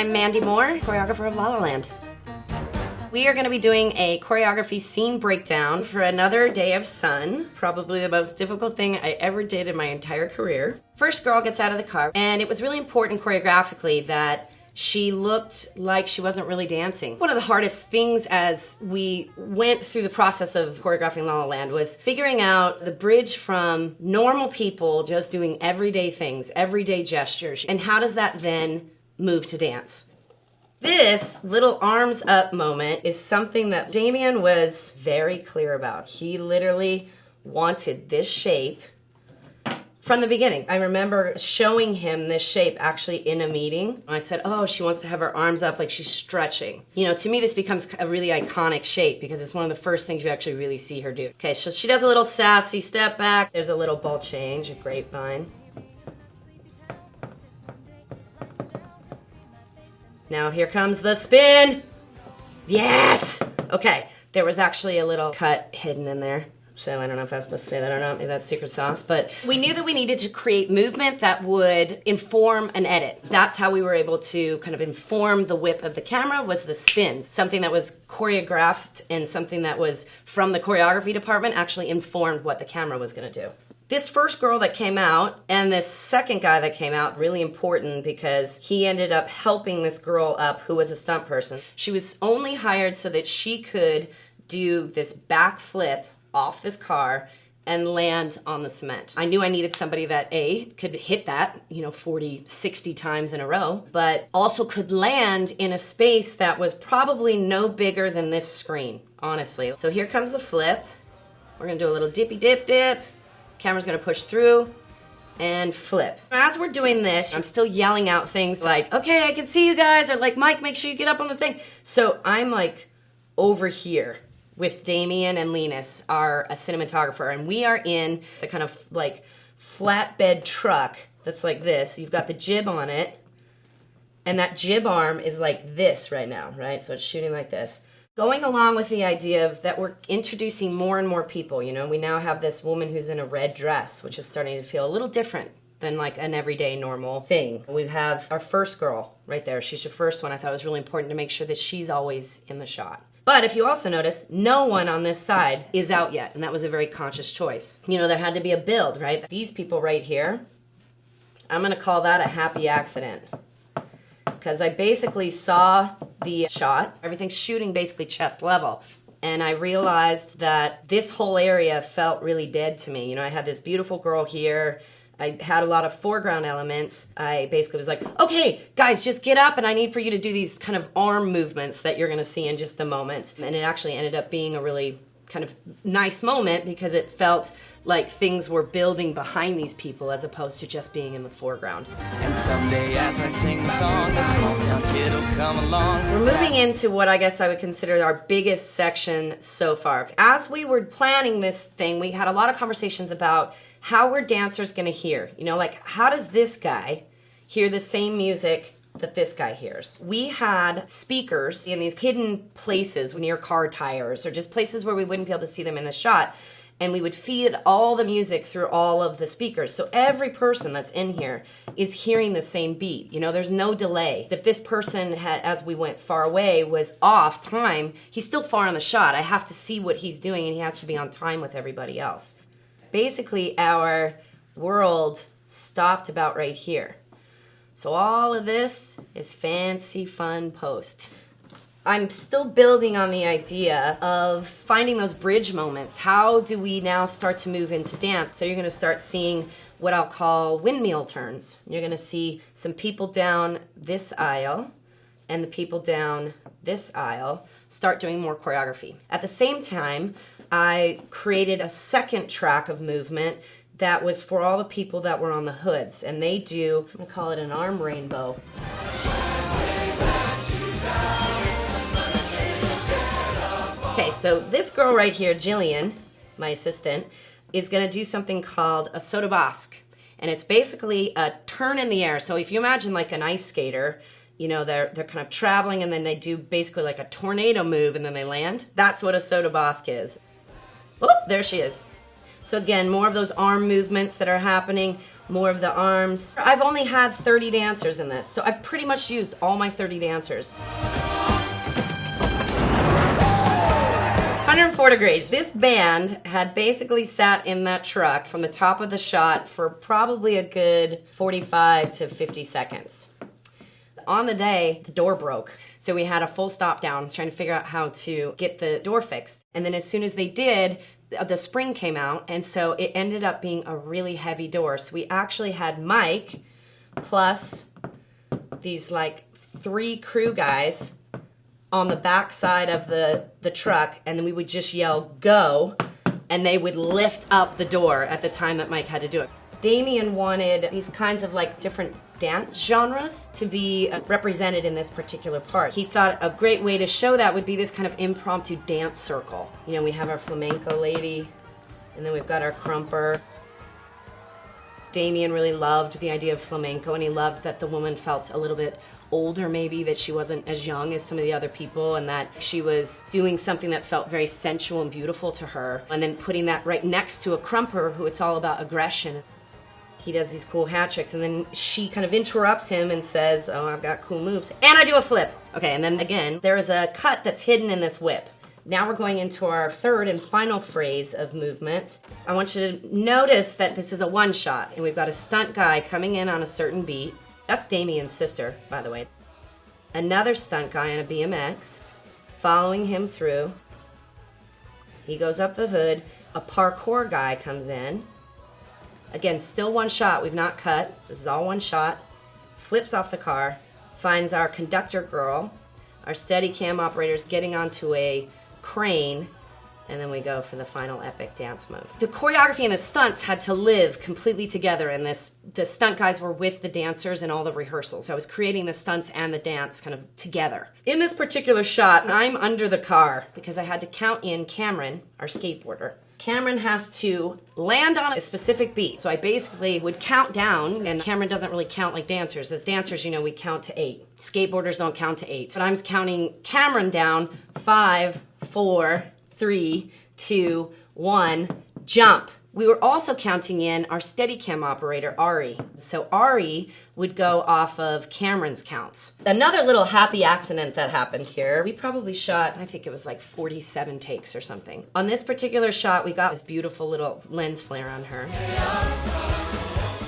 I'm Mandy Moore, choreographer of La La Land. We are going to be doing a choreography scene breakdown for another day of sun, probably the most difficult thing I ever did in my entire career. First girl gets out of the car, and it was really important choreographically that she looked like she wasn't really dancing. One of the hardest things as we went through the process of choreographing La La Land was figuring out the bridge from normal people just doing everyday things, everyday gestures, and how does that then move to dance? This little arms up moment is something that Damien was very clear about. He literally wanted this shape from the beginning. I remember showing him this shape actually in a meeting. I said, oh, she wants to have her arms up like she's stretching. You know, to me this becomes a really iconic shape because it's one of the first things you actually really see her do. Okay, so she does a little sassy step back. There's a little ball change, a grapevine. Now here comes the spin. Yes! Okay, there was actually a little cut hidden in there. So I don't know if I was supposed to say that or not, maybe that's secret sauce, but we knew that we needed to create movement that would inform an edit. That's how we were able to kind of inform the whip of the camera, was the spins. Something that was choreographed and something that was from the choreography department actually informed what the camera was gonna do. This first girl that came out and this second guy that came out, really important because he ended up helping this girl up who was a stunt person. She was only hired so that she could do this back flip off this car and land on the cement. I knew I needed somebody that A, could hit that, 40, 60 times in a row, but also could land in a space that was probably no bigger than this screen, honestly. So here comes the flip. We're gonna do a little dippy dip dip. Camera's gonna push through and flip. As we're doing this, I'm still yelling out things like, okay, I can see you guys, or like, Mike, make sure you get up on the thing. So I'm like over here with Damien and Linus, our cinematographer, and we are in the kind of like flatbed truck that's like this. You've got the jib on it, and that jib arm is like this right now, right? So it's shooting like this. Going along with the idea of that we're introducing more and more people, we now have this woman who's in a red dress, which is starting to feel a little different than like an everyday normal thing. We have our first girl right there. She's the first one. I thought it was really important to make sure that she's always in the shot. But if you also notice, no one on this side is out yet, and that was a very conscious choice. There had to be a build, right? These people right here, I'm gonna call that a happy accident. Because I basically saw the shot, everything's shooting basically chest level. And I realized that this whole area felt really dead to me. I had this beautiful girl here. I had a lot of foreground elements. I basically was like, okay, guys, just get up and I need for you to do these kind of arm movements that you're gonna see in just a moment. And it actually ended up being a really kind of nice moment because it felt like things were building behind these people as opposed to just being in the foreground. And someday as I sing the song, the small town kid will come along. We're moving into what I guess I would consider our biggest section so far. As we were planning this thing, we had a lot of conversations about how were dancers gonna hear? Like how does this guy hear the same music that this guy hears? We had speakers in these hidden places near car tires or just places where we wouldn't be able to see them in the shot. And we would feed all the music through all of the speakers. So every person that's in here is hearing the same beat. There's no delay. If this person had, as we went far away, was off time, he's still far in the shot. I have to see what he's doing and he has to be on time with everybody else. Basically, our world stopped about right here. So all of this is fancy, fun post. I'm still building on the idea of finding those bridge moments. How do we now start to move into dance? So you're gonna start seeing what I'll call windmill turns. You're gonna see some people down this aisle and the people down this aisle start doing more choreography. At the same time, I created a second track of movement that was for all the people that were on the hoods, and they do, we'll call it an arm rainbow. Okay, so this girl right here, Jillian, my assistant, is gonna do something called a soda basque. And it's basically a turn in the air. So if you imagine like an ice skater, they're kind of traveling and then they do basically like a tornado move and then they land. That's what a soda basque is. Oh, there she is. So again, more of those arm movements that are happening, more of the arms. I've only had 30 dancers in this, so I've pretty much used all my 30 dancers. 104 degrees. This band had basically sat in that truck from the top of the shot for probably a good 45 to 50 seconds. On the day, the door broke. So we had a full stop down trying to figure out how to get the door fixed. And then as soon as they did, the spring came out, and so it ended up being a really heavy door. So we actually had Mike plus these like 3 crew guys on the back side of the truck, and then we would just yell, "Go," and they would lift up the door at the time that Mike had to do it. Damien wanted these kinds of like different dance genres to be represented in this particular part. He thought a great way to show that would be this kind of impromptu dance circle. You know, we have our flamenco lady, and then we've got our crumper. Damien really loved the idea of flamenco, and he loved that the woman felt a little bit older maybe, that she wasn't as young as some of the other people, and that she was doing something that felt very sensual and beautiful to her. And then putting that right next to a crumper who it's all about aggression. He does these cool hat tricks, and then she kind of interrupts him and says, "Oh, I've got cool moves, and I do a flip." Okay, and then again, there is a cut that's hidden in this whip. Now we're going into our third and final phrase of movement. I want you to notice that this is a one shot, and we've got a stunt guy coming in on a certain beat. That's Damien's sister, by the way. Another stunt guy on a BMX, following him through. He goes up the hood. A parkour guy comes in. Again, still one shot, we've not cut. This is all one shot. Flips off the car, finds our conductor girl. Our Steadicam operator's getting onto a crane, and then we go for the final epic dance move. The choreography and the stunts had to live completely together in this. The stunt guys were with the dancers in all the rehearsals. I was creating the stunts and the dance kind of together. In this particular shot, I'm under the car because I had to count in Cameron, our skateboarder. Cameron has to land on a specific beat. So I basically would count down, and Cameron doesn't really count like dancers. As dancers, you know, we count to 8. Skateboarders don't count to 8. But I'm counting Cameron down, 5, 4, 3, 2, 1, jump. We were also counting in our Steadicam operator, Ari. So Ari would go off of Cameron's counts. Another little happy accident that happened here, we probably shot, I think it was like 47 takes or something. On this particular shot, we got this beautiful little lens flare on her.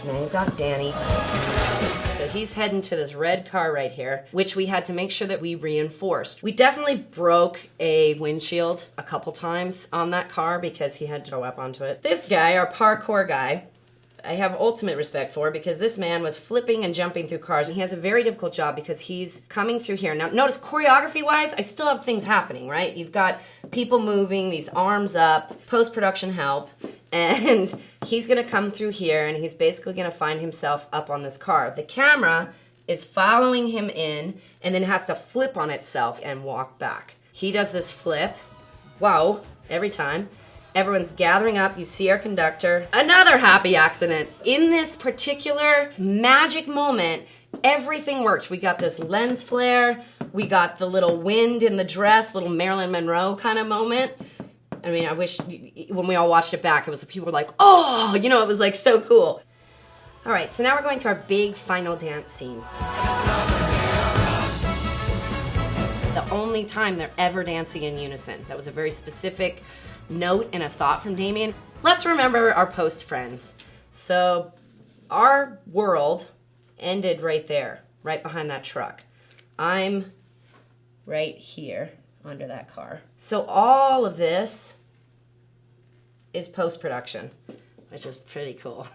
And then we got Danny. So he's heading to this red car right here, which we had to make sure that we reinforced. We definitely broke a windshield a couple times on that car because he had to go up onto it. This guy, our parkour guy, I have ultimate respect for because this man was flipping and jumping through cars, and he has a very difficult job because he's coming through here. Now notice choreography-wise, I still have things happening, right? You've got people moving, these arms up, post-production help, and he's gonna come through here and he's basically gonna find himself up on this car. The camera is following him in and then has to flip on itself and walk back. He does this flip, whoa, every time. Everyone's gathering up, you see our conductor. Another happy accident. In this particular magic moment, everything worked. We got this lens flare, we got the little wind in the dress, little Marilyn Monroe kind of moment. I mean, I wish when we all watched it back, it was the people were like, "Oh," you know, it was like so cool. All right, so now we're going to our big final dance scene. The only time they're ever dancing in unison. That was a very specific note and a thought from Damien. Let's remember our post friends. So our world ended right there, right behind that truck. I'm right here under that car. So all of this is post-production, which is pretty cool.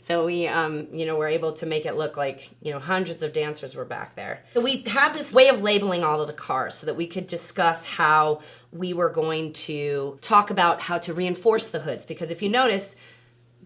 So we, were able to make it look like, hundreds of dancers were back there. So we had this way of labeling all of the cars so that we could discuss how we were going to talk about how to reinforce the hoods. Because if you notice,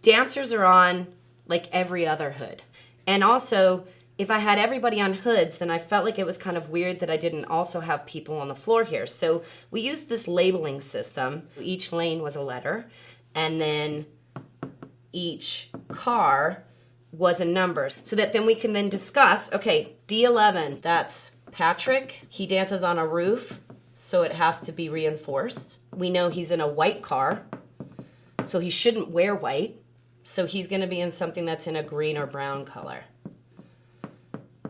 dancers are on like every other hood. And also, if I had everybody on hoods, then I felt like it was kind of weird that I didn't also have people on the floor here. So we used this labeling system. Each lane was a letter, and then each car was a number, so that then we can then discuss, okay, D11, that's Patrick. He dances on a roof, so it has to be reinforced. We know he's in a white car, So he shouldn't wear white. So he's going to be in something that's in a green or brown color.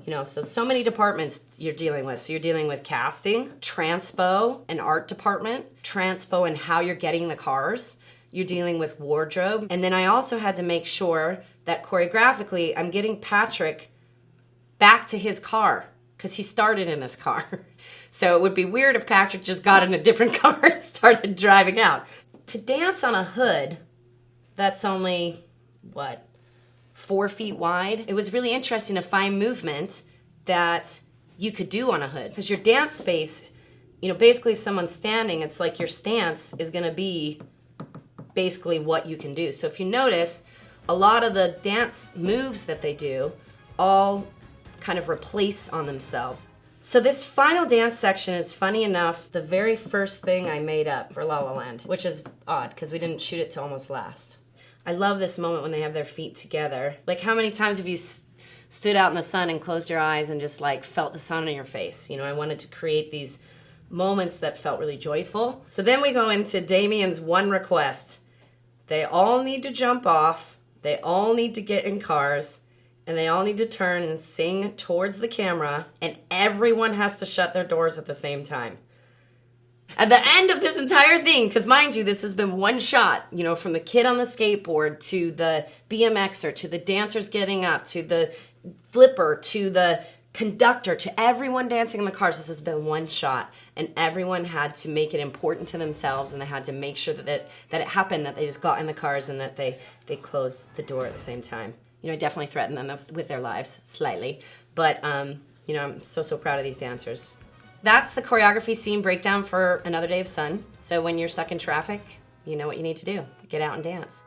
You know, so many departments you're dealing with. So you're dealing with casting, transpo, and art department, transpo and how you're getting the cars. You're dealing with wardrobe. And then I also had to make sure that choreographically I'm getting Patrick back to his car because he started in his car. So it would be weird if Patrick just got in a different car and started driving out. To dance on a hood that's only, 4 feet wide. It was really interesting to find movement that you could do on a hood. Because your dance space, you know, basically if someone's standing, it's like your stance is going to be basically what you can do. So if you notice, a lot of the dance moves that they do all kind of replace on themselves. So this final dance section is funny enough, the very first thing I made up for La La Land, which is odd because we didn't shoot it till almost last. I love this moment when they have their feet together. Like how many times have you stood out in the sun and closed your eyes and just like felt the sun on your face? You know, I wanted to create these moments that felt really joyful. So then we go into Damien's one request. They all need to jump off. They all need to get in cars. And they all need to turn and sing towards the camera. And everyone has to shut their doors at the same time. At the end of this entire thing, because mind you, this has been one shot, you know, from the kid on the skateboard to the BMXer, to the dancers getting up, to the flipper, to the conductor, to everyone dancing in the cars. This has been one shot, and everyone had to make it important to themselves, and they had to make sure that it happened, that they just got in the cars and that they closed the door at the same time. You know, I definitely threatened them with their lives, slightly, but, you know, I'm so proud of these dancers. That's the choreography scene breakdown for Another Day of Sun. So when you're stuck in traffic, you know what you need to do. Get out and dance.